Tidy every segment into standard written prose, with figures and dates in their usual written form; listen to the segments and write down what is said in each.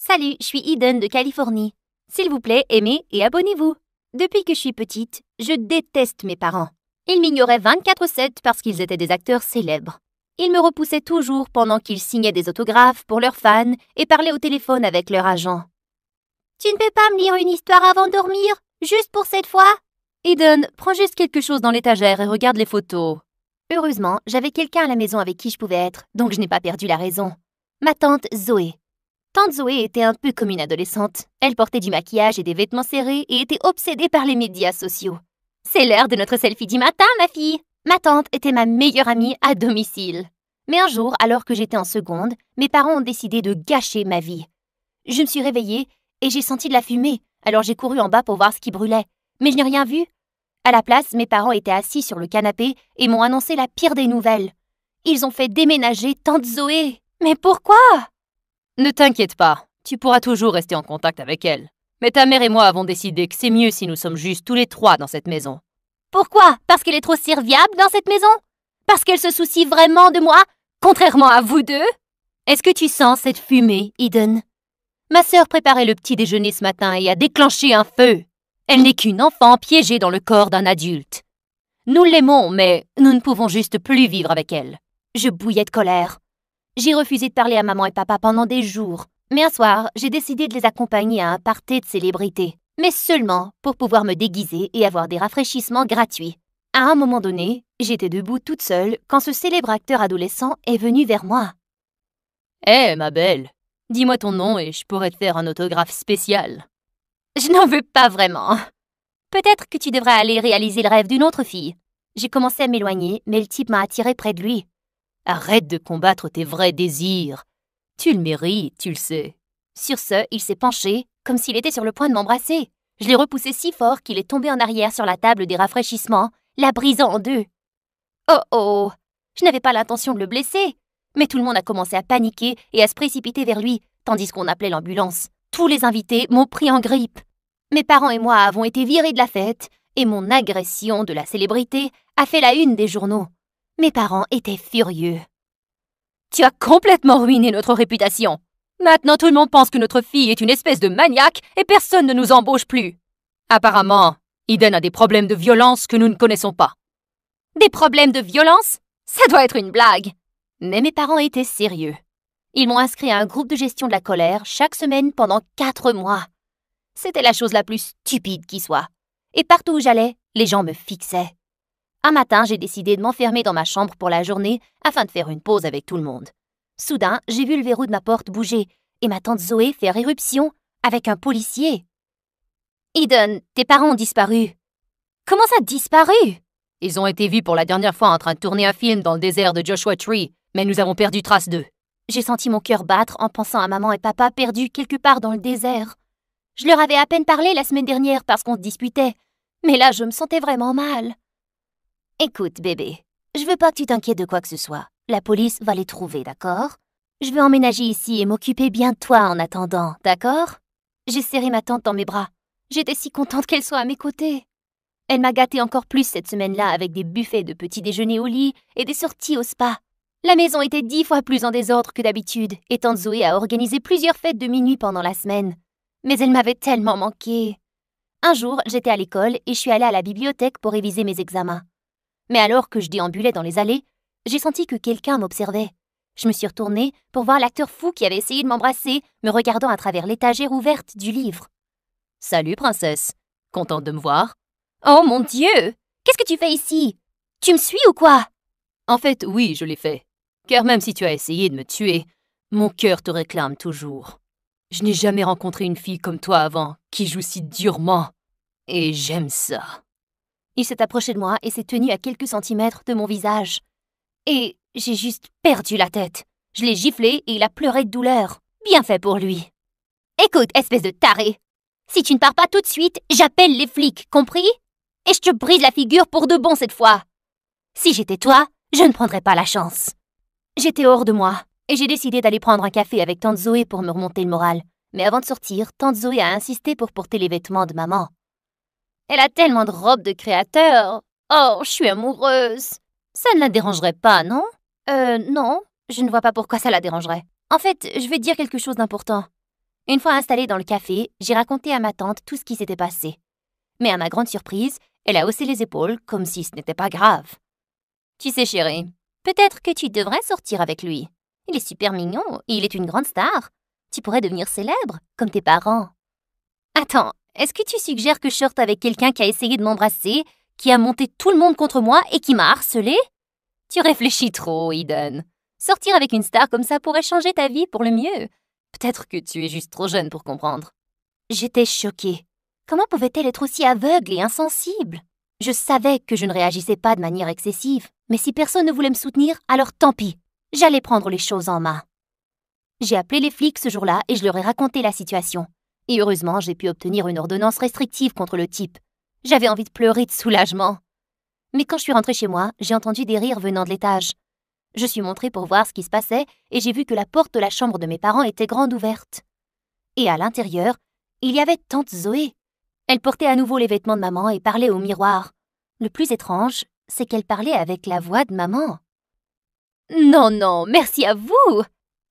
Salut, je suis Eden de Californie. S'il vous plaît, aimez et abonnez-vous. Depuis que je suis petite, je déteste mes parents. Ils m'ignoraient 24/7 parce qu'ils étaient des acteurs célèbres. Ils me repoussaient toujours pendant qu'ils signaient des autographes pour leurs fans et parlaient au téléphone avec leur agent. Tu ne peux pas me lire une histoire avant de dormir, juste pour cette fois? Eden, prends juste quelque chose dans l'étagère et regarde les photos. Heureusement, j'avais quelqu'un à la maison avec qui je pouvais être, donc je n'ai pas perdu la raison. Ma tante Zoé. Tante Zoé était un peu comme une adolescente. Elle portait du maquillage et des vêtements serrés et était obsédée par les médias sociaux. C'est l'heure de notre selfie du matin, ma fille. Ma tante était ma meilleure amie à domicile. Mais un jour, alors que j'étais en seconde, mes parents ont décidé de gâcher ma vie. Je me suis réveillée et j'ai senti de la fumée, alors j'ai couru en bas pour voir ce qui brûlait. Mais je n'ai rien vu. À la place, mes parents étaient assis sur le canapé et m'ont annoncé la pire des nouvelles. Ils ont fait déménager tante Zoé. Mais pourquoi? Ne t'inquiète pas, tu pourras toujours rester en contact avec elle. Mais ta mère et moi avons décidé que c'est mieux si nous sommes juste tous les trois dans cette maison. Pourquoi? Parce qu'elle est trop serviable dans cette maison? Parce qu'elle se soucie vraiment de moi, contrairement à vous deux? Est-ce que tu sens cette fumée, Eden? Ma sœur préparait le petit déjeuner ce matin et a déclenché un feu. Elle n'est qu'une enfant piégée dans le corps d'un adulte. Nous l'aimons, mais nous ne pouvons juste plus vivre avec elle. Je bouillais de colère. J'ai refusé de parler à maman et papa pendant des jours. Mais un soir, j'ai décidé de les accompagner à un party de célébrités. Mais seulement pour pouvoir me déguiser et avoir des rafraîchissements gratuits. À un moment donné, j'étais debout toute seule quand ce célèbre acteur adolescent est venu vers moi. Hé, ma belle, dis-moi ton nom et je pourrais te faire un autographe spécial. Je n'en veux pas vraiment. Peut-être que tu devrais aller réaliser le rêve d'une autre fille. J'ai commencé à m'éloigner, mais le type m'a attiré près de lui. Arrête de combattre tes vrais désirs. Tu le mérites, tu le sais. Sur ce, il s'est penché, comme s'il était sur le point de m'embrasser. Je l'ai repoussé si fort qu'il est tombé en arrière sur la table des rafraîchissements, la brisant en deux. Oh oh! Je n'avais pas l'intention de le blesser. Mais tout le monde a commencé à paniquer et à se précipiter vers lui, tandis qu'on appelait l'ambulance. Tous les invités m'ont pris en grippe. Mes parents et moi avons été virés de la fête, et mon agression de la célébrité a fait la une des journaux. Mes parents étaient furieux. Tu as complètement ruiné notre réputation. Maintenant, tout le monde pense que notre fille est une espèce de maniaque et personne ne nous embauche plus. Apparemment, Eden a des problèmes de violence que nous ne connaissons pas. Des problèmes de violence? Ça doit être une blague. Mais mes parents étaient sérieux. Ils m'ont inscrit à un groupe de gestion de la colère chaque semaine pendant 4 mois. C'était la chose la plus stupide qui soit. Et partout où j'allais, les gens me fixaient. Un matin, j'ai décidé de m'enfermer dans ma chambre pour la journée afin de faire une pause avec tout le monde. Soudain, j'ai vu le verrou de ma porte bouger et ma tante Zoé faire éruption avec un policier. Eden, tes parents ont disparu. Comment ça, disparu? Ils ont été vus pour la dernière fois en train de tourner un film dans le désert de Joshua Tree, mais nous avons perdu trace d'eux. J'ai senti mon cœur battre en pensant à maman et papa perdus quelque part dans le désert. Je leur avais à peine parlé la semaine dernière parce qu'on se disputait, mais là, je me sentais vraiment mal. Écoute, bébé, je veux pas que tu t'inquiètes de quoi que ce soit. La police va les trouver, d'accord? Je vais emménager ici et m'occuper bien de toi en attendant, d'accord? J'ai serré ma tante dans mes bras. J'étais si contente qu'elle soit à mes côtés. Elle m'a gâtée encore plus cette semaine-là avec des buffets de petits déjeuners au lit et des sorties au spa. La maison était 10 fois plus en désordre que d'habitude et tante Zoé a organisé plusieurs fêtes de minuit pendant la semaine. Mais elle m'avait tellement manqué. Un jour, j'étais à l'école et je suis allée à la bibliothèque pour réviser mes examens. Mais alors que je déambulais dans les allées, j'ai senti que quelqu'un m'observait. Je me suis retournée pour voir l'acteur fou qui avait essayé de m'embrasser, me regardant à travers l'étagère ouverte du livre. « Salut, princesse. Contente de me voir? » Oh mon Dieu! Qu'est-ce que tu fais ici? Tu me suis ou quoi? En fait, oui, je l'ai fait. Car même si tu as essayé de me tuer, mon cœur te réclame toujours. Je n'ai jamais rencontré une fille comme toi avant, qui joue si durement. Et j'aime ça. Il s'est approché de moi et s'est tenu à quelques centimètres de mon visage. Et j'ai juste perdu la tête. Je l'ai giflé et il a pleuré de douleur. Bien fait pour lui. Écoute, espèce de taré. Si tu ne pars pas tout de suite, j'appelle les flics, compris? Et je te brise la figure pour de bon cette fois. Si j'étais toi, je ne prendrais pas la chance. J'étais hors de moi et j'ai décidé d'aller prendre un café avec tante Zoé pour me remonter le moral. Mais avant de sortir, tante Zoé a insisté pour porter les vêtements de maman. Elle a tellement de robes de créateur. Oh, je suis amoureuse. Ça ne la dérangerait pas, non? Non, je ne vois pas pourquoi ça la dérangerait. En fait, je vais te dire quelque chose d'important. Une fois installée dans le café, j'ai raconté à ma tante tout ce qui s'était passé. Mais à ma grande surprise, elle a haussé les épaules comme si ce n'était pas grave. Tu sais, chérie, peut-être que tu devrais sortir avec lui. Il est super mignon et il est une grande star. Tu pourrais devenir célèbre, comme tes parents. Attends, est-ce que tu suggères que je sorte avec quelqu'un qui a essayé de m'embrasser, qui a monté tout le monde contre moi et qui m'a harcelée? Tu réfléchis trop, Eden. Sortir avec une star comme ça pourrait changer ta vie pour le mieux. Peut-être que tu es juste trop jeune pour comprendre. J'étais choquée. Comment pouvait-elle être aussi aveugle et insensible? Je savais que je ne réagissais pas de manière excessive, mais si personne ne voulait me soutenir, alors tant pis. J'allais prendre les choses en main. J'ai appelé les flics ce jour-là et je leur ai raconté la situation. Et heureusement, j'ai pu obtenir une ordonnance restrictive contre le type. J'avais envie de pleurer de soulagement. Mais quand je suis rentrée chez moi, j'ai entendu des rires venant de l'étage. Je suis montrée pour voir ce qui se passait et j'ai vu que la porte de la chambre de mes parents était grande ouverte. Et à l'intérieur, il y avait tante Zoé. Elle portait à nouveau les vêtements de maman et parlait au miroir. Le plus étrange, c'est qu'elle parlait avec la voix de maman. Non, non, merci à vous!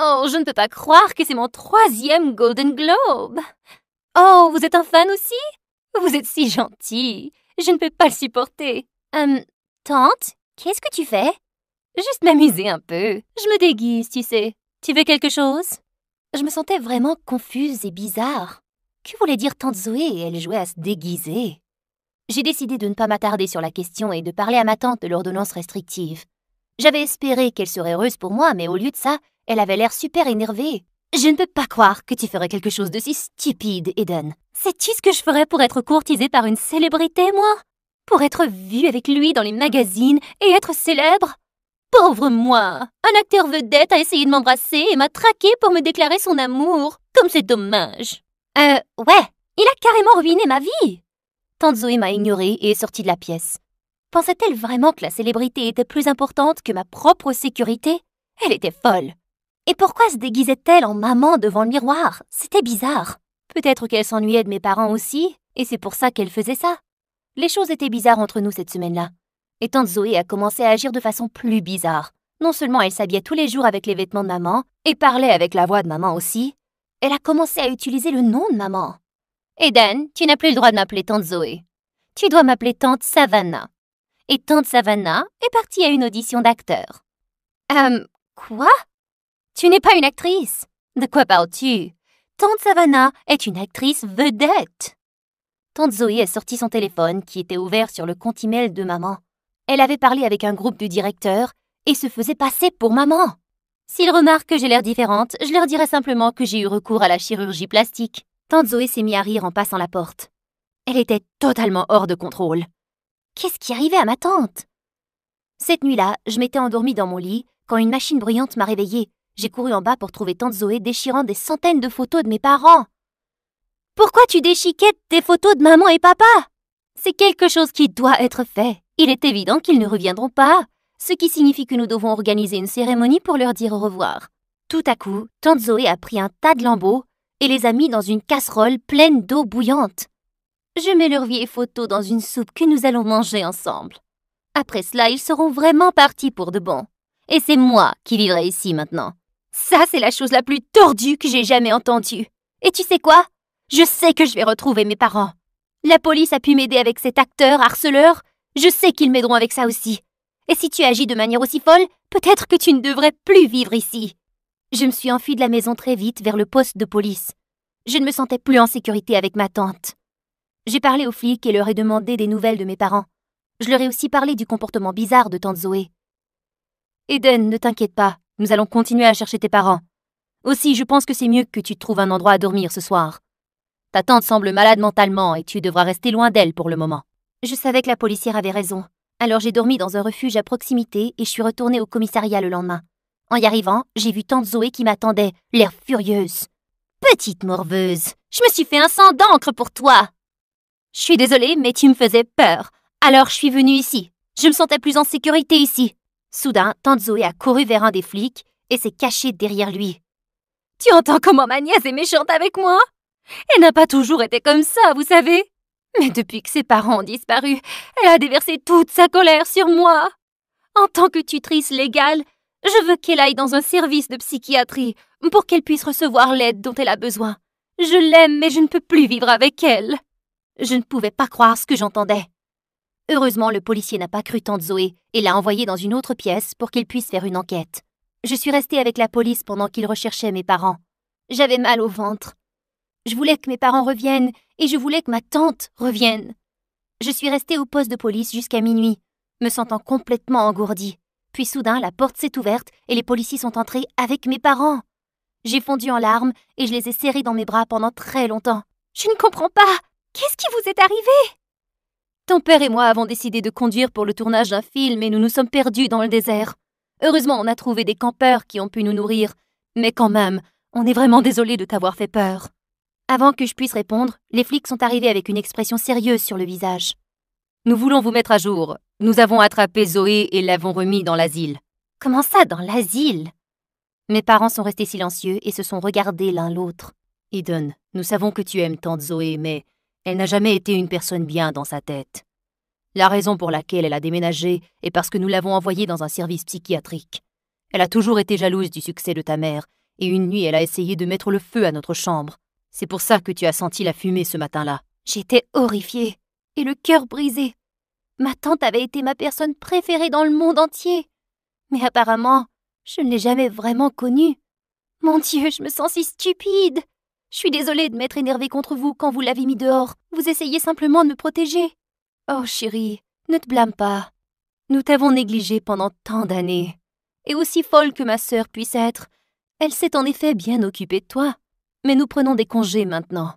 Oh, je ne peux pas croire que c'est mon 3e Golden Globe! Oh, vous êtes un fan aussi? Vous êtes si gentil! Je ne peux pas le supporter. Tante, qu'est-ce que tu fais? Juste m'amuser un peu. Je me déguise, tu sais. Tu veux quelque chose? Je me sentais vraiment confuse et bizarre. Que voulait dire tante Zoé? Elle jouait à se déguiser. J'ai décidé de ne pas m'attarder sur la question et de parler à ma tante de l'ordonnance restrictive. J'avais espéré qu'elle serait heureuse pour moi, mais au lieu de ça, elle avait l'air super énervée. Je ne peux pas croire que tu ferais quelque chose de si stupide, Eden. Sais-tu ce que je ferais pour être courtisée par une célébrité, moi? Pour être vue avec lui dans les magazines et être célèbre? Pauvre moi! Un acteur vedette a essayé de m'embrasser et m'a traqué pour me déclarer son amour. Comme c'est dommage. Ouais, il a carrément ruiné ma vie. Tante Zoé m'a ignorée et est sortie de la pièce. Pensait-elle vraiment que la célébrité était plus importante que ma propre sécurité? Elle était folle. Et pourquoi se déguisait-elle en maman devant le miroir? C'était bizarre. Peut-être qu'elle s'ennuyait de mes parents aussi, et c'est pour ça qu'elle faisait ça. Les choses étaient bizarres entre nous cette semaine-là. Et tante Zoé a commencé à agir de façon plus bizarre. Non seulement elle s'habillait tous les jours avec les vêtements de maman, et parlait avec la voix de maman aussi, elle a commencé à utiliser le nom de maman. Eden, tu n'as plus le droit de m'appeler tante Zoé. Tu dois m'appeler tante Savannah. Et tante Savannah est partie à une audition d'acteur. Quoi? Tu n'es pas une actrice. De quoi parles-tu? Tante Savannah est une actrice vedette. Tante Zoé a sorti son téléphone qui était ouvert sur le compte email de maman. Elle avait parlé avec un groupe de directeurs et se faisait passer pour maman. S'ils remarquent que j'ai l'air différente, je leur dirai simplement que j'ai eu recours à la chirurgie plastique. Tante Zoé s'est mise à rire en passant la porte. Elle était totalement hors de contrôle. Qu'est-ce qui arrivait à ma tante? Cette nuit-là, je m'étais endormie dans mon lit quand une machine bruyante m'a réveillée. J'ai couru en bas pour trouver tante Zoé déchirant des centaines de photos de mes parents. Pourquoi tu déchiquettes des photos de maman et papa? C'est quelque chose qui doit être fait. Il est évident qu'ils ne reviendront pas, ce qui signifie que nous devons organiser une cérémonie pour leur dire au revoir. Tout à coup, tante Zoé a pris un tas de lambeaux et les a mis dans une casserole pleine d'eau bouillante. Je mets leurs vieilles photos dans une soupe que nous allons manger ensemble. Après cela, ils seront vraiment partis pour de bon. Et c'est moi qui vivrai ici maintenant. Ça, c'est la chose la plus tordue que j'ai jamais entendue. Et tu sais quoi? Je sais que je vais retrouver mes parents. La police a pu m'aider avec cet acteur harceleur. Je sais qu'ils m'aideront avec ça aussi. Et si tu agis de manière aussi folle, peut-être que tu ne devrais plus vivre ici. Je me suis enfuie de la maison très vite vers le poste de police. Je ne me sentais plus en sécurité avec ma tante. J'ai parlé aux flics et leur ai demandé des nouvelles de mes parents. Je leur ai aussi parlé du comportement bizarre de tante Zoé. Eden, ne t'inquiète pas, nous allons continuer à chercher tes parents. Aussi, je pense que c'est mieux que tu te trouves un endroit à dormir ce soir. Ta tante semble malade mentalement et tu devras rester loin d'elle pour le moment. Je savais que la policière avait raison. Alors j'ai dormi dans un refuge à proximité et je suis retournée au commissariat le lendemain. En y arrivant, j'ai vu tante Zoé qui m'attendait, l'air furieuse. Petite morveuse, je me suis fait un sang d'encre pour toi. Je suis désolée, mais tu me faisais peur. Alors je suis venue ici. Je me sentais plus en sécurité ici. Soudain, tante Zoé a couru vers un des flics et s'est cachée derrière lui. Tu entends comment ma nièce est méchante avec moi? Elle n'a pas toujours été comme ça, vous savez. Mais depuis que ses parents ont disparu, elle a déversé toute sa colère sur moi. En tant que tutrice légale, je veux qu'elle aille dans un service de psychiatrie pour qu'elle puisse recevoir l'aide dont elle a besoin. Je l'aime, mais je ne peux plus vivre avec elle. Je ne pouvais pas croire ce que j'entendais. Heureusement, le policier n'a pas cru tante Zoé et l'a envoyé dans une autre pièce pour qu'il puisse faire une enquête. Je suis restée avec la police pendant qu'ils recherchaient mes parents. J'avais mal au ventre. Je voulais que mes parents reviennent et je voulais que ma tante revienne. Je suis restée au poste de police jusqu'à minuit, me sentant complètement engourdie. Puis soudain, la porte s'est ouverte et les policiers sont entrés avec mes parents. J'ai fondu en larmes et je les ai serrés dans mes bras pendant très longtemps. Je ne comprends pas. Qu'est-ce qui vous est arrivé? Ton père et moi avons décidé de conduire pour le tournage d'un film et nous nous sommes perdus dans le désert. Heureusement, on a trouvé des campeurs qui ont pu nous nourrir. Mais quand même, on est vraiment désolé de t'avoir fait peur. Avant que je puisse répondre, les flics sont arrivés avec une expression sérieuse sur le visage. Nous voulons vous mettre à jour. Nous avons attrapé Zoé et l'avons remis dans l'asile. Comment ça, dans l'asile? Mes parents sont restés silencieux et se sont regardés l'un l'autre. Eden, nous savons que tu aimes tante Zoé, mais elle n'a jamais été une personne bien dans sa tête. La raison pour laquelle elle a déménagé est parce que nous l'avons envoyée dans un service psychiatrique. Elle a toujours été jalouse du succès de ta mère, et une nuit elle a essayé de mettre le feu à notre chambre. C'est pour ça que tu as senti la fumée ce matin-là. J'étais horrifiée et le cœur brisé. Ma tante avait été ma personne préférée dans le monde entier. Mais apparemment, je ne l'ai jamais vraiment connue. Mon Dieu, je me sens si stupide. Je suis désolée de m'être énervée contre vous quand vous l'avez mis dehors. Vous essayez simplement de me protéger. Oh chérie, ne te blâme pas. Nous t'avons négligée pendant tant d'années. Et aussi folle que ma sœur puisse être, elle s'est en effet bien occupée de toi. Mais nous prenons des congés maintenant.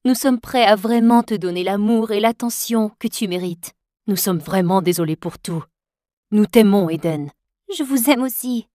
Nous sommes prêts à vraiment te donner l'amour et l'attention que tu mérites. Nous sommes vraiment désolés pour tout. Nous t'aimons, Eden. Je vous aime aussi.